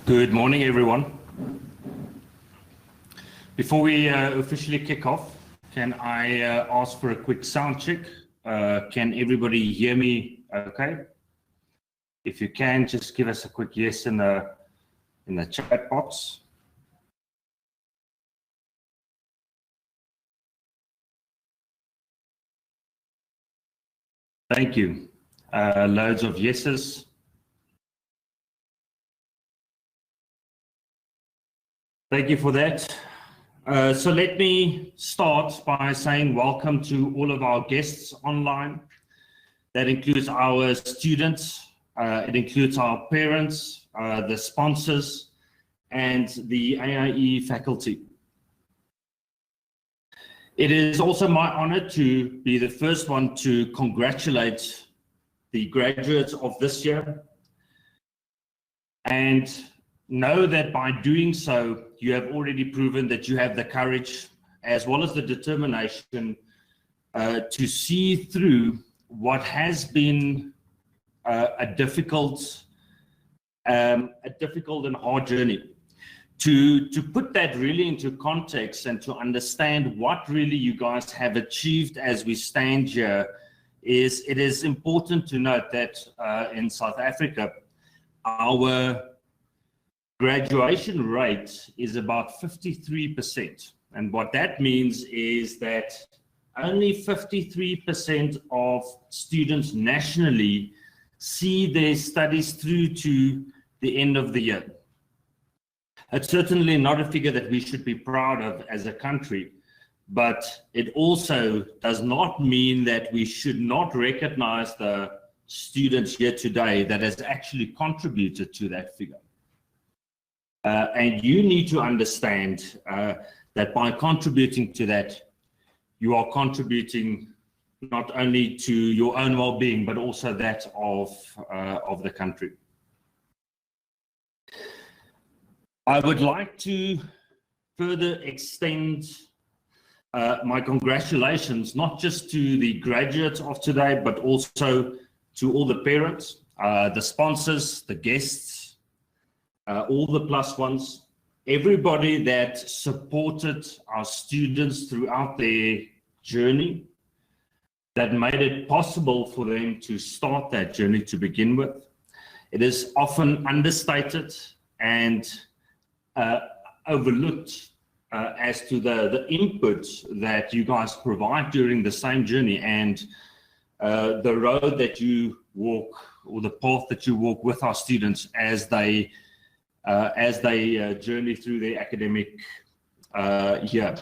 Good morning, everyone. Before we officially kick off, can I ask for a quick sound check? Can everybody hear me okay? If you can, just give us a quick yes in the chat box. Thank you. Loads of yeses. Thank you for that. So let me start by saying welcome to all of our guests online. That includes our students, it includes our parents, the sponsors, and the AIE faculty. It is also my honor to be the first one to congratulate the graduates of this year, and know that by doing so, you have already proven that you have the courage as well as the determination to see through what has been a difficult and hard journey. To put that really into context and to understand what really you guys have achieved as we stand here, it is important to note that in South Africa, our graduation rate is about 53%. And what that means is that only 53% of students nationally see their studies through to the end of the year. It's certainly not a figure that we should be proud of as a country, but it also does not mean that we should not recognize the students here today that has actually contributed to that figure. And you need to understand that by contributing to that, you are contributing not only to your own well-being, but also that of the country. I would like to further extend my congratulations, not just to the graduates of today, but also to all the parents, the sponsors, the guests, all the plus ones, everybody that supported our students throughout their journey, that made it possible for them to start that journey to begin with. It is often understated and overlooked as to the input that you guys provide during the same journey and the road that you walk, or the path that you walk with our students as they journey through their academic year.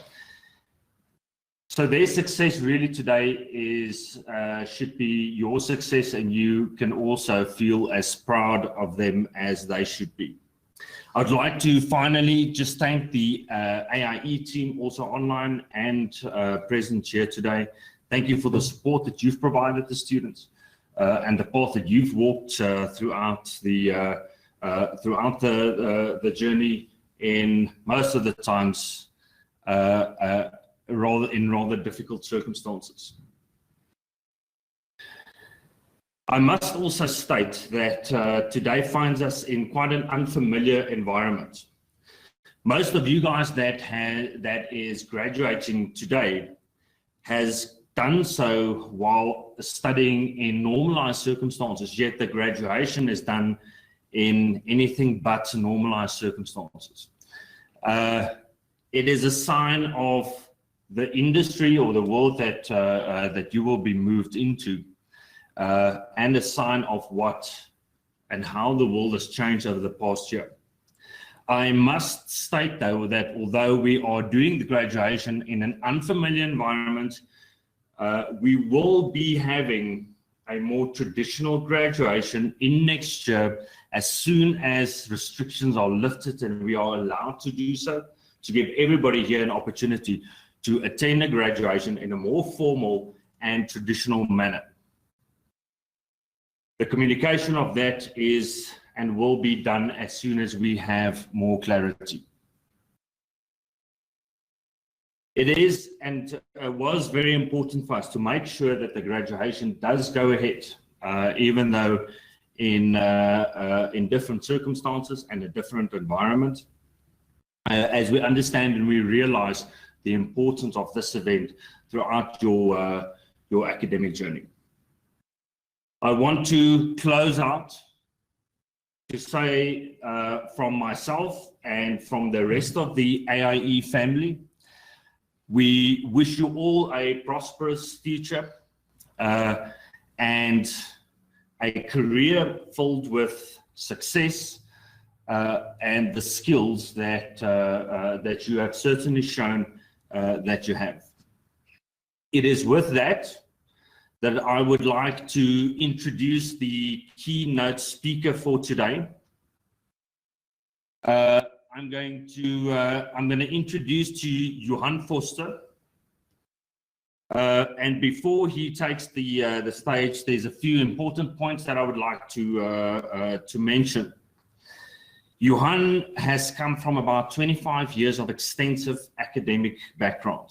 So their success really today is should be your success, and you can also feel as proud of them as they should be. I'd like to finally just thank the AIE team, also online and present here today. Thank you for the support that you've provided the students and the path that you've walked throughout the journey, in most of the times rather difficult circumstances. I must also state that today finds us in quite an unfamiliar environment. Most of you guys that is graduating today has done so while studying in normalized circumstances, yet the graduation is done in anything but normalized circumstances. It is a sign of the industry or the world that you will be moved into, and a sign of what and how the world has changed over the past year. I must state, though, that although we are doing the graduation in an unfamiliar environment, we will be having a more traditional graduation in next year as soon as restrictions are lifted and we are allowed to do so, to give everybody here an opportunity to attend a graduation in a more formal and traditional manner. The communication of that is and will be done as soon as we have more clarity. It is and was very important for us to make sure that the graduation does go ahead, even though in different circumstances and a different environment. As we understand and we realize the importance of this event throughout your academic journey. I want to close out to say from myself and from the rest of the AIE family, we wish you all a prosperous future and a career filled with success and the skills that that you have certainly shown that you have. It is with that I would like to introduce the keynote speaker for today. I'm going to introduce to you Johan Foster. And before he takes the stage, there's a few important points that I would like to mention. Johan has come from about 25 years of extensive academic background.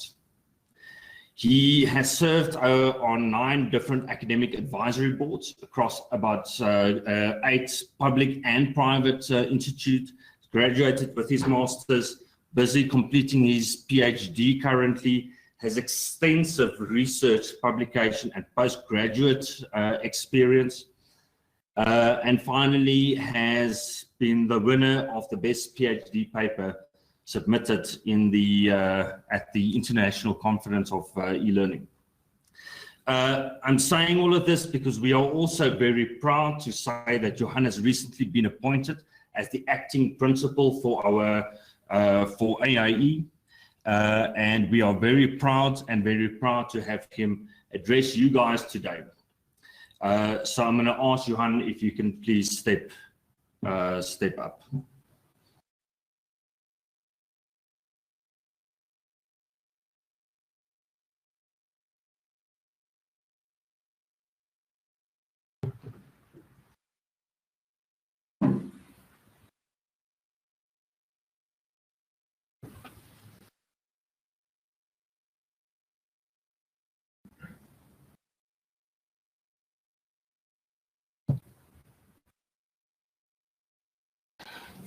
He has served on 9 different academic advisory boards across about 8 public and private institutes, graduated with his master's, busy completing his PhD currently, has extensive research, publication, and postgraduate experience, and finally has been the winner of the best PhD paper submitted in the at the International Conference of E-Learning. I'm saying all of this because we are also very proud to say that Johan has recently been appointed as the acting principal for our for AIE, and we are very proud to have him address you guys today. So I'm going to ask Johan if you can please step up.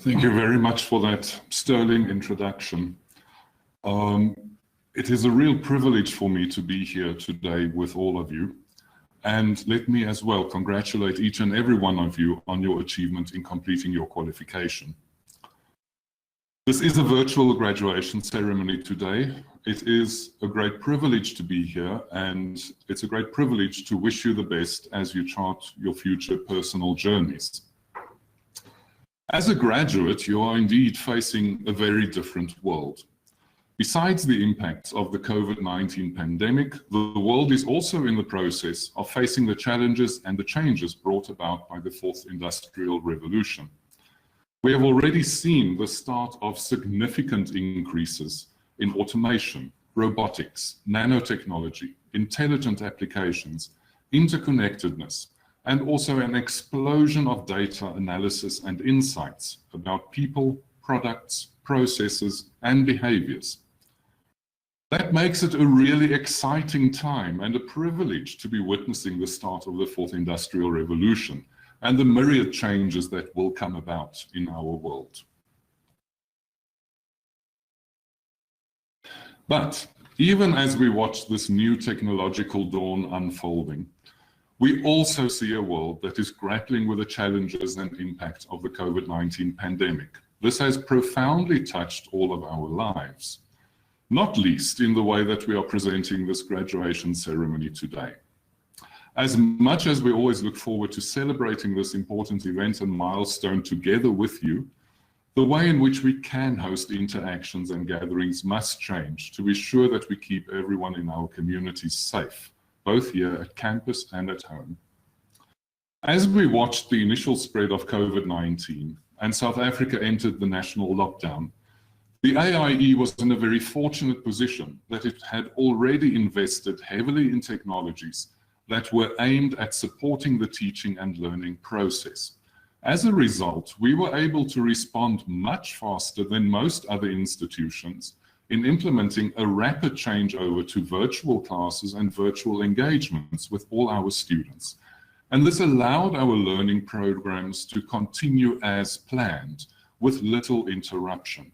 Thank you very much for that sterling introduction. It is a real privilege for me to be here today with all of you. And let me as well congratulate each and every one of you on your achievement in completing your qualification. This is a virtual graduation ceremony today. It is a great privilege to be here, and it's a great privilege to wish you the best as you chart your future personal journeys. As a graduate, you are indeed facing a very different world. Besides the impacts of the COVID-19 pandemic, the world is also in the process of facing the challenges and the changes brought about by the Fourth Industrial Revolution. We have already seen the start of significant increases in automation, robotics, nanotechnology, intelligent applications, interconnectedness, and also an explosion of data analysis and insights about people, products, processes, and behaviors. That makes it a really exciting time and a privilege to be witnessing the start of the Fourth Industrial Revolution and the myriad changes that will come about in our world. But even as we watch this new technological dawn unfolding, we also see a world that is grappling with the challenges and impact of the COVID-19 pandemic. This has profoundly touched all of our lives, not least in the way that we are presenting this graduation ceremony today. As much as we always look forward to celebrating this important event and milestone together with you, the way in which we can host interactions and gatherings must change to be sure that we keep everyone in our communities safe, both here at campus and at home. As we watched the initial spread of COVID-19 and South Africa entered the national lockdown, the AIE was in a very fortunate position that it had already invested heavily in technologies that were aimed at supporting the teaching and learning process. As a result, we were able to respond much faster than most other institutions in implementing a rapid changeover to virtual classes and virtual engagements with all our students. And this allowed our learning programs to continue as planned, with little interruption.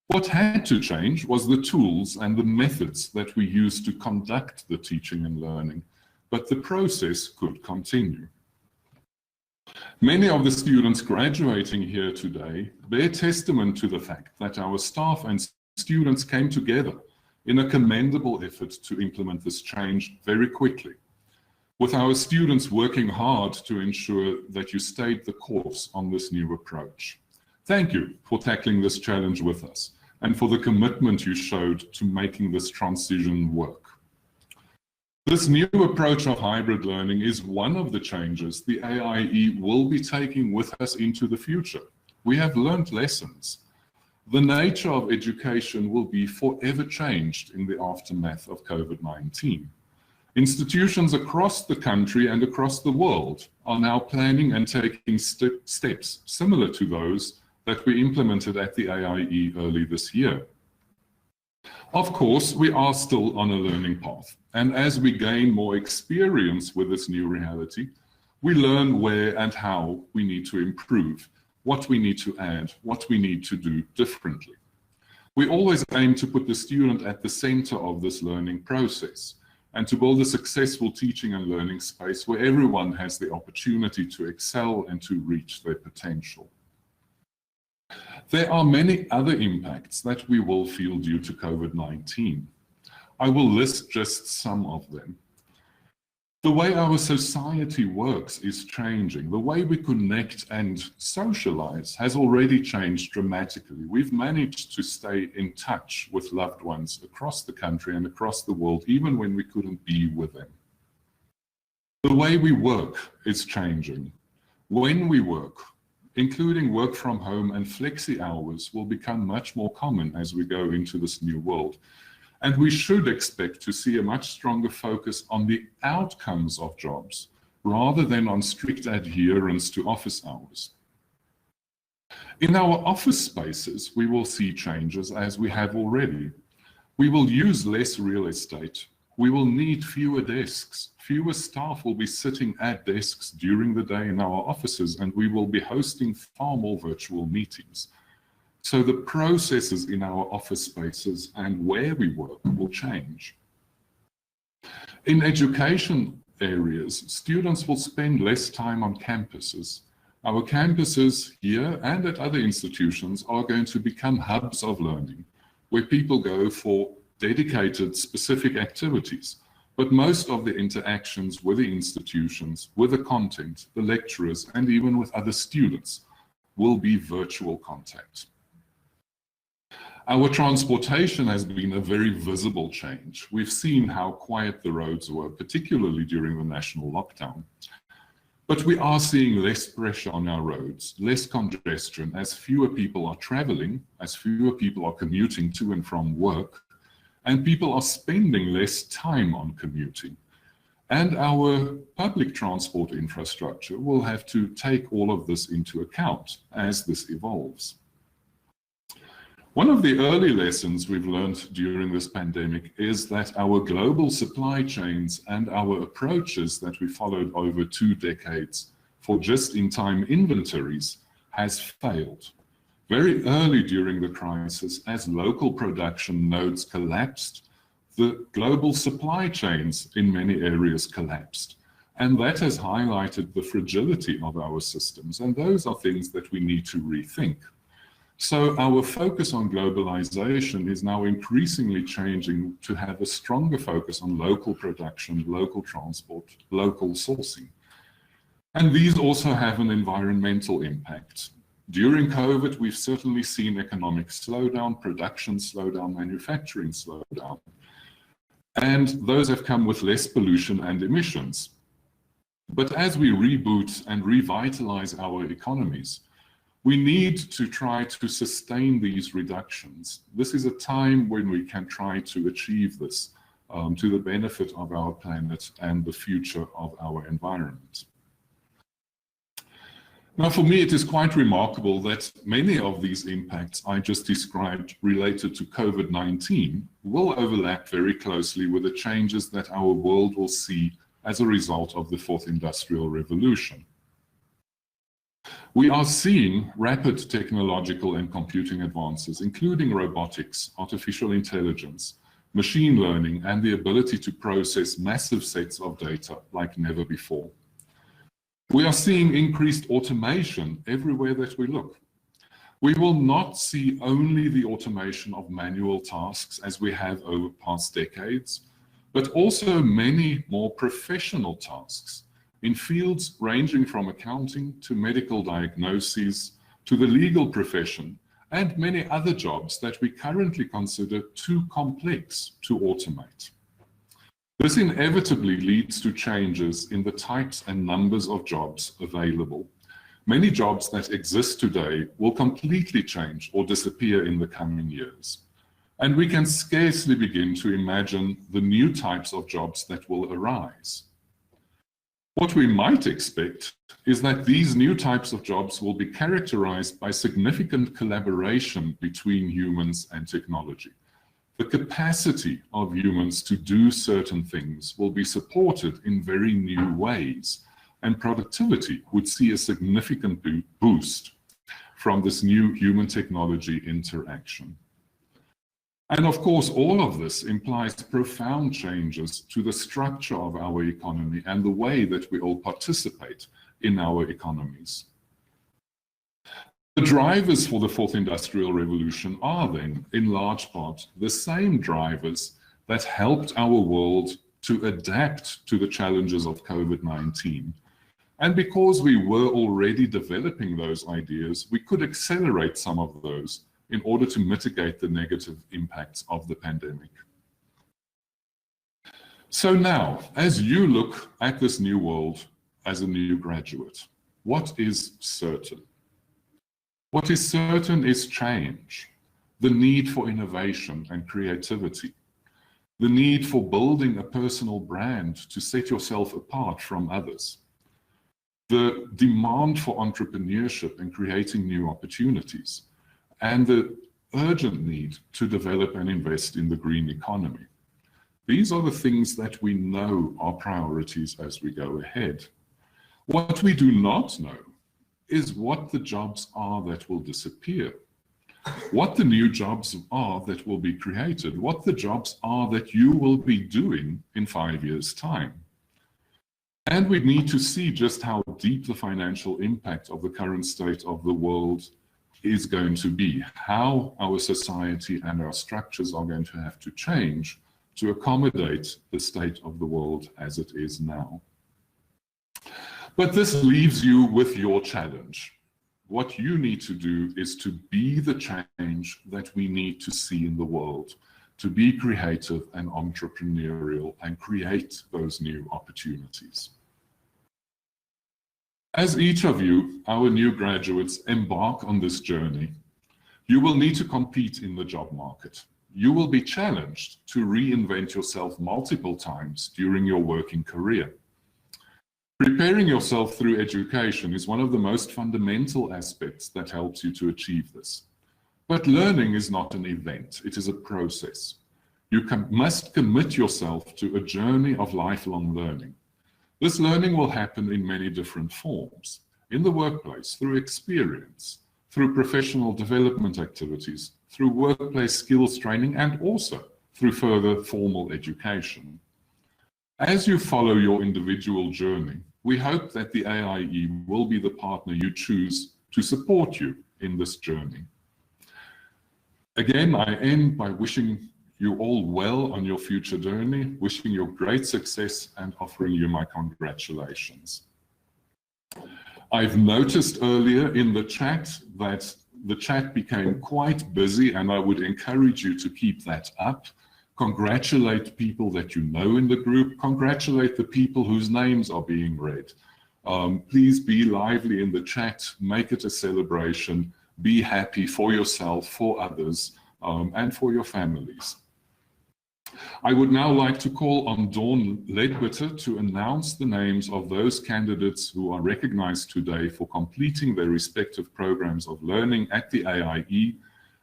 What had to change was the tools and the methods that we used to conduct the teaching and learning, but the process could continue. Many of the students graduating here today bear testament to the fact that our staff and students came together in a commendable effort to implement this change very quickly, with our students working hard to ensure that you stayed the course on this new approach. Thank you for tackling this challenge with us and for the commitment you showed to making this transition work. This new approach of hybrid learning is one of the changes the AIE will be taking with us into the future. We have learned lessons. The nature of education will be forever changed in the aftermath of COVID-19. Institutions across the country and across the world are now planning and taking steps similar to those that we implemented at the AIE early this year. Of course, we are still on a learning path, and as we gain more experience with this new reality, we learn where and how we need to improve, what we need to add, what we need to do differently. We always aim to put the student at the center of this learning process and to build a successful teaching and learning space where everyone has the opportunity to excel and to reach their potential. There are many other impacts that we will feel due to COVID-19. I will list just some of them. The way our society works is changing. The way we connect and socialize has already changed dramatically. We've managed to stay in touch with loved ones across the country and across the world, even when we couldn't be with them. The way we work is changing. When we work, including work from home and flexi hours, will become much more common as we go into this new world. And we should expect to see a much stronger focus on the outcomes of jobs rather than on strict adherence to office hours. In our office spaces, we will see changes as we have already. We will use less real estate. We will need fewer desks. Fewer staff will be sitting at desks during the day in our offices, and we will be hosting far more virtual meetings. So the processes in our office spaces and where we work will change. In education areas, students will spend less time on campuses. Our campuses here and at other institutions are going to become hubs of learning, where people go for dedicated specific activities. But most of the interactions with the institutions, with the content, the lecturers, and even with other students will be virtual contact. Our transportation has been a very visible change. We've seen how quiet the roads were, particularly during the national lockdown. But we are seeing less pressure on our roads, less congestion, as fewer people are traveling, as fewer people are commuting to and from work, and people are spending less time on commuting. And our public transport infrastructure will have to take all of this into account as this evolves. One of the early lessons we've learned during this pandemic is that our global supply chains and our approaches that we followed over 2 decades for just-in-time inventories has failed. Very early during the crisis, as local production nodes collapsed, the global supply chains in many areas collapsed. And that has highlighted the fragility of our systems. And those are things that we need to rethink. So our focus on globalization is now increasingly changing to have a stronger focus on local production, local transport, local sourcing. And these also have an environmental impact. During COVID, we've certainly seen economic slowdown, production slowdown, manufacturing slowdown. And those have come with less pollution and emissions. But as we reboot and revitalize our economies, we need to try to sustain these reductions. This is a time when we can try to achieve this to the benefit of our planet and the future of our environment. Now, for me, it is quite remarkable that many of these impacts I just described related to COVID-19 will overlap very closely with the changes that our world will see as a result of the fourth industrial revolution. We are seeing rapid technological and computing advances, including robotics, artificial intelligence, machine learning, and the ability to process massive sets of data like never before. We are seeing increased automation everywhere that we look. We will not see only the automation of manual tasks as we have over past decades, but also many more professional tasks in fields ranging from accounting to medical diagnoses to the legal profession and many other jobs that we currently consider too complex to automate. This inevitably leads to changes in the types and numbers of jobs available. Many jobs that exist today will completely change or disappear in the coming years. And we can scarcely begin to imagine the new types of jobs that will arise. What we might expect is that these new types of jobs will be characterized by significant collaboration between humans and technology. The capacity of humans to do certain things will be supported in very new ways, and productivity would see a significant boost from this new human-technology interaction. And of course, all of this implies profound changes to the structure of our economy and the way that we all participate in our economies. The drivers for the fourth industrial revolution are then, in large part, the same drivers that helped our world to adapt to the challenges of COVID-19. And because we were already developing those ideas, we could accelerate some of those in order to mitigate the negative impacts of the pandemic. So now, as you look at this new world as a new graduate, what is certain? What is certain is change, the need for innovation and creativity, the need for building a personal brand to set yourself apart from others, the demand for entrepreneurship and creating new opportunities, and the urgent need to develop and invest in the green economy. These are the things that we know are priorities as we go ahead. What we do not know is what the jobs are that will disappear, what the new jobs are that will be created, what the jobs are that you will be doing in 5 years' time. And we need to see just how deep the financial impact of the current state of the world is going to be, how our society and our structures are going to have to change to accommodate the state of the world as it is now. But this leaves you with your challenge. What you need to do is to be the change that we need to see in the world, to be creative and entrepreneurial and create those new opportunities. As each of you, our new graduates, embark on this journey, you will need to compete in the job market. You will be challenged to reinvent yourself multiple times during your working career. Preparing yourself through education is one of the most fundamental aspects that helps you to achieve this. But learning is not an event, it is a process. You must commit yourself to a journey of lifelong learning. This learning will happen in many different forms, in the workplace, through experience, through professional development activities, through workplace skills training, and also through further formal education. As you follow your individual journey, we hope that the AIE will be the partner you choose to support you in this journey. Again, I end by wishing you all well on your future journey, wishing you great success and offering you my congratulations. I've noticed earlier in the chat that the chat became quite busy, and I would encourage you to keep that up. Congratulate people that you know in the group. Congratulate the people whose names are being read. Please be lively in the chat. Make it a celebration. Be happy for yourself, for others, and for your families. I would now like to call on Dawn Ledbetter to announce the names of those candidates who are recognized today for completing their respective programs of learning at the AIE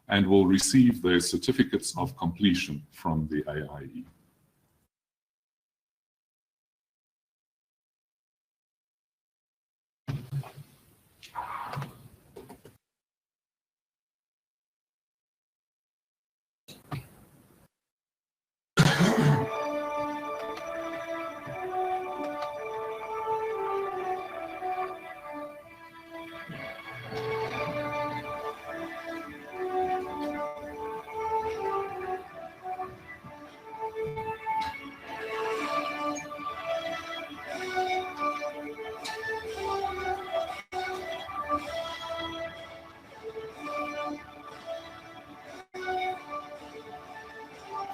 and will receive their certificates of completion from the AIE.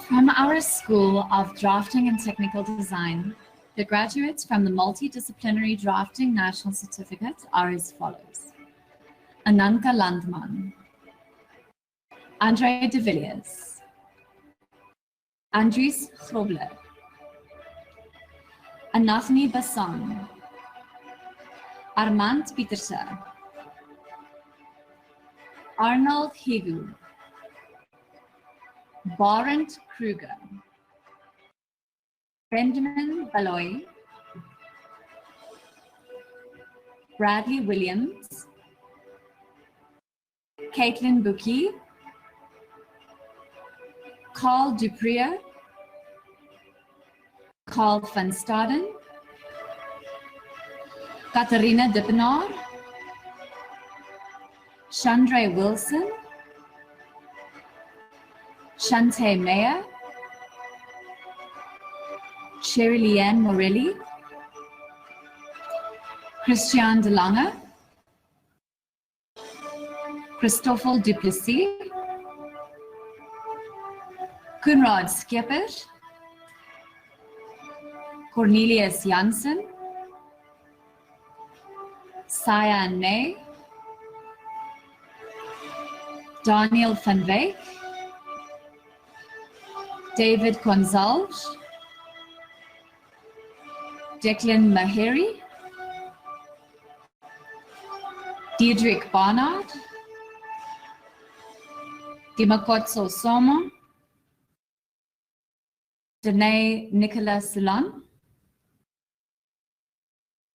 From our School of Drafting and Technical Design, the graduates from the Multidisciplinary Drafting National Certificate are as follows. Ananka Landman, Andre de Villiers, Andries Grobler, Anathani Bassan, Armand Pieterse, Arnold Higu, Barent Kruger, Benjamin Baloy, Bradley Williams, Caitlin Buki, Carl Dupria, Carl van Staden, Katharina Dippenaar, Chandra Wilson, Shante Meyer, Sherry-Leanne Morelli, Christian De Lange, Christoffel Duplessis, Koenraad Skipper, Cornelius Janssen, Cyan May, Daniel van Wyk, David Gonzalez, Declan Maheri, Diedrich Barnard, Dimakotso Somo, Danae Nicola Salon,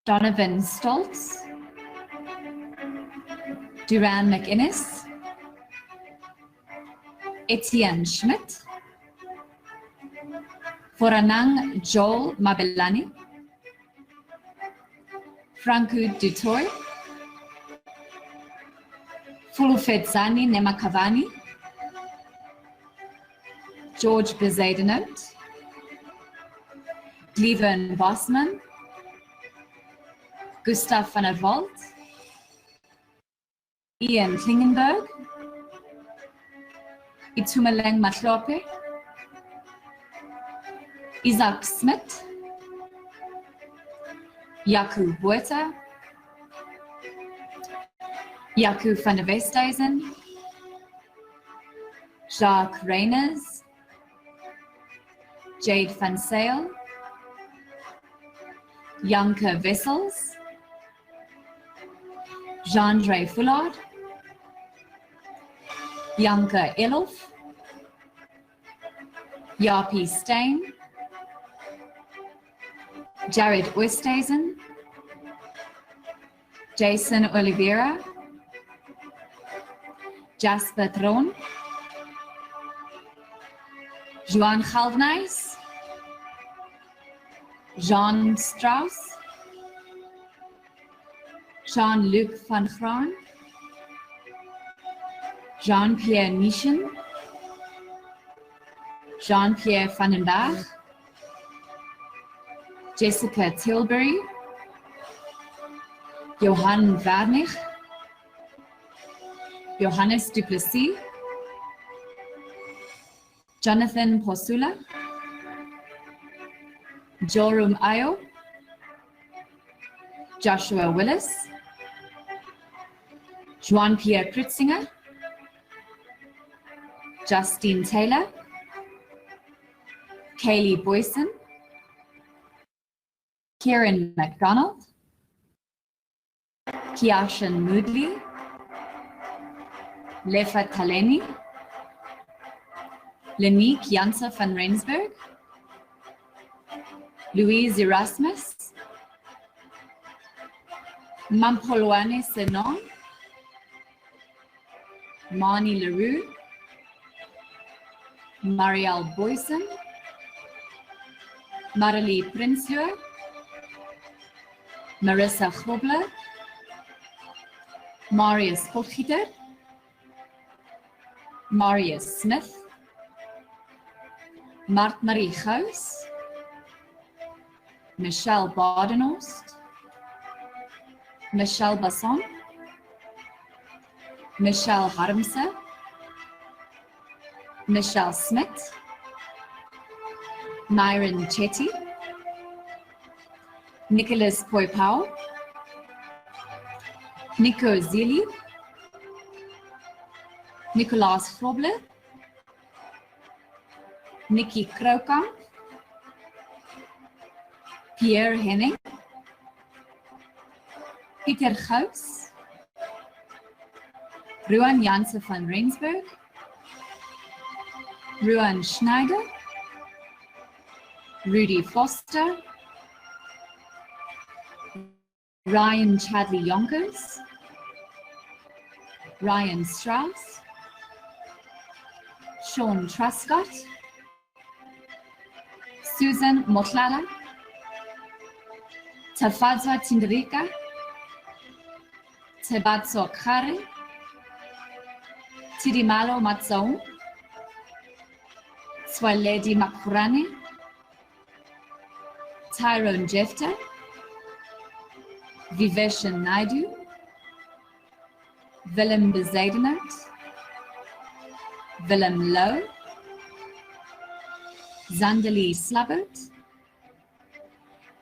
Donovan Stoltz, Duran McInnes, Etienne Schmidt, Foranang Joel Mabelani, Franco Dutoy, Fulufedzani Nemakavani, George Bezuidenhout, Gleven Bosman, Gustav van der Walt, Ian Klingenberg, Itumeleng Matlope, Isaac Smith, Jaco Buerta, Jaco van der Westhuizen, Jacques Reyners, Jade van Sale, Janke Wessels, Jean-Dre Fullard, Janke Elof, Jaapie Stein, Jared Oosthuizen, Jason Oliveira, Jasper Tron, Johan Galdenhuis, Jean Strauss, Jean-Luc van Graan, Jean-Pierre Nischen, Jean-Pierre van den Berg, Jessica Tilbury, Johan Vernig, Johannes Duplessis, Jonathan Posula, Jorum Ayo, Joshua Willis, Juan-Pierre Kritzinger, Justine Taylor, Kaylee Boyson, Kieran McDonald, Kiashan Moodley, Lefa Taleni, Lenique Janse van Rensburg, Louise Erasmus, Mampolwane Senon, Marnie Leroux, Marielle Boyson, Marilee Prinsloo, Marissa Grobler, Marius Potgieter, Marius Smith, Mart Marie Gous, Michelle Badenhorst, Michelle Basson, Michelle Harmse, Michelle Smith, Myron Chetty, Nicholas Poipau, Nico Zili, Nicolaas Grobler, Nikki Kroukamp, Pierre Henning, Pieter Gous, Ruan Janse van Rensburg, Ruan Schneider, Rudy Foster, Ryan Chadley Yonkers, Ryan Strauss, Sean Truscott, Susan Motlala, Tafadzwa Tindrika, Tebatso Khare, Tidimalo Matsaung, Swaledi Makurani, Tyrone Jefter, Viveshan Naidu, Willem Bezaidenat, Willem Lowe, Zandali Slabbert,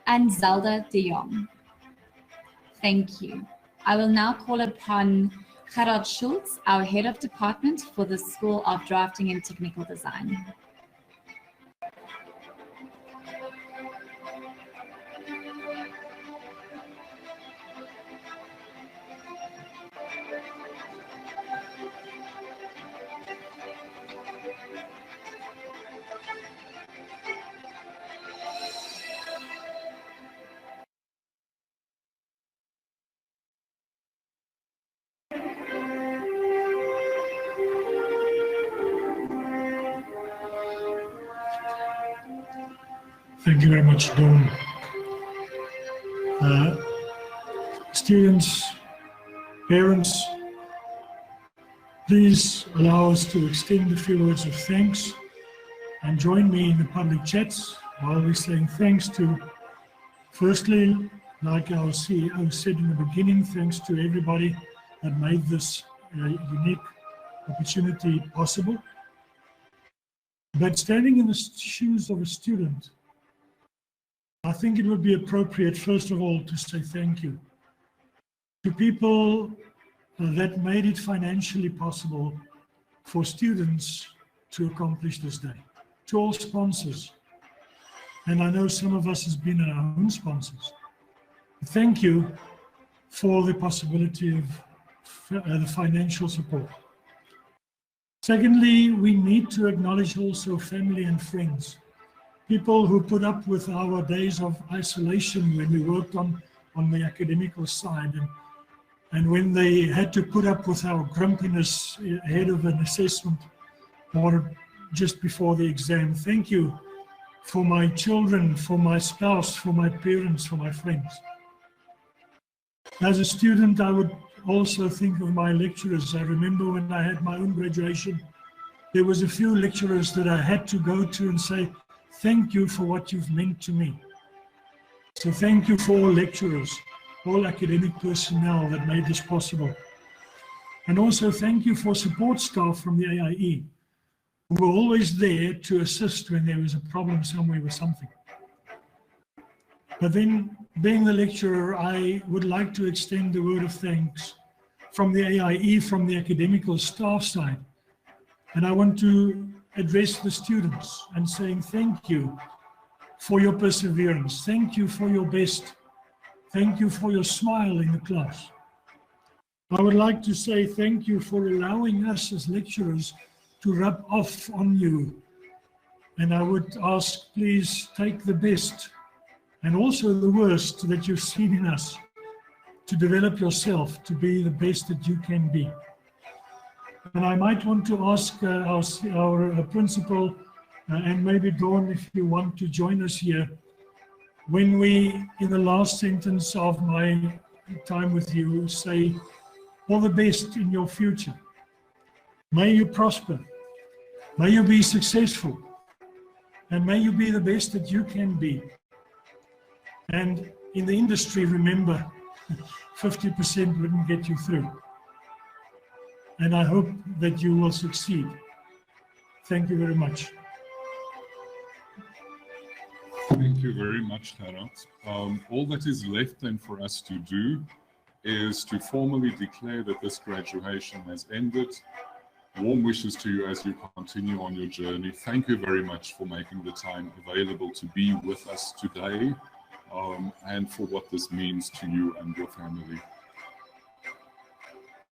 and Zelda de Jong. Thank you. I will now call upon Gerard Schultz, our head of department for the School of Drafting and Technical Design. Thank you very much, Dawn. Students, parents, please allow us to extend a few words of thanks and join me in the public chats while we're saying thanks to, firstly, like our CEO said in the beginning, thanks to everybody that made this unique opportunity possible. But standing in the shoes of a student, I think it would be appropriate, first of all, to say thank you to people that made it financially possible for students to accomplish this day, to all sponsors. And I know some of us has been our own sponsors. Thank you for the possibility of the financial support. Secondly, we need to acknowledge also family and friends. People who put up with our days of isolation when we worked on the academical side, and when they had to put up with our grumpiness ahead of an assessment or just before the exam. Thank you for my children, for my spouse, for my parents, for my friends. As a student, I would also think of my lecturers. I remember when I had my own graduation, there was a few lecturers that I had to go to and say, thank you for what you've meant to me. So thank you for all lecturers, all academic personnel that made this possible. And also thank you for support staff from the AIE, who were always there to assist when there was a problem somewhere with something. But then, being the lecturer, I would like to extend a word of thanks from the AIE, from the academical staff side. And I want to address the students and saying thank you for your perseverance. Thank you for your best. Thank you for your smile in the class. I would like to say thank you for allowing us as lecturers to rub off on you. And I would ask, please take the best and also the worst that you've seen in us to develop yourself to be the best that you can be. And I might want to ask our principal, and maybe Dawn, if you want to join us here, when we, in the last sentence of my time with you, say, all the best in your future. May you prosper. May you be successful. And may you be the best that you can be. And in the industry, remember, 50% wouldn't get you through. And I hope that you will succeed. Thank you very much. Thank you very much, Gerard. All that is left then for us to do is to formally declare that this graduation has ended. Warm wishes to you as you continue on your journey. Thank you very much for making the time available to be with us today, and for what this means to you and your family.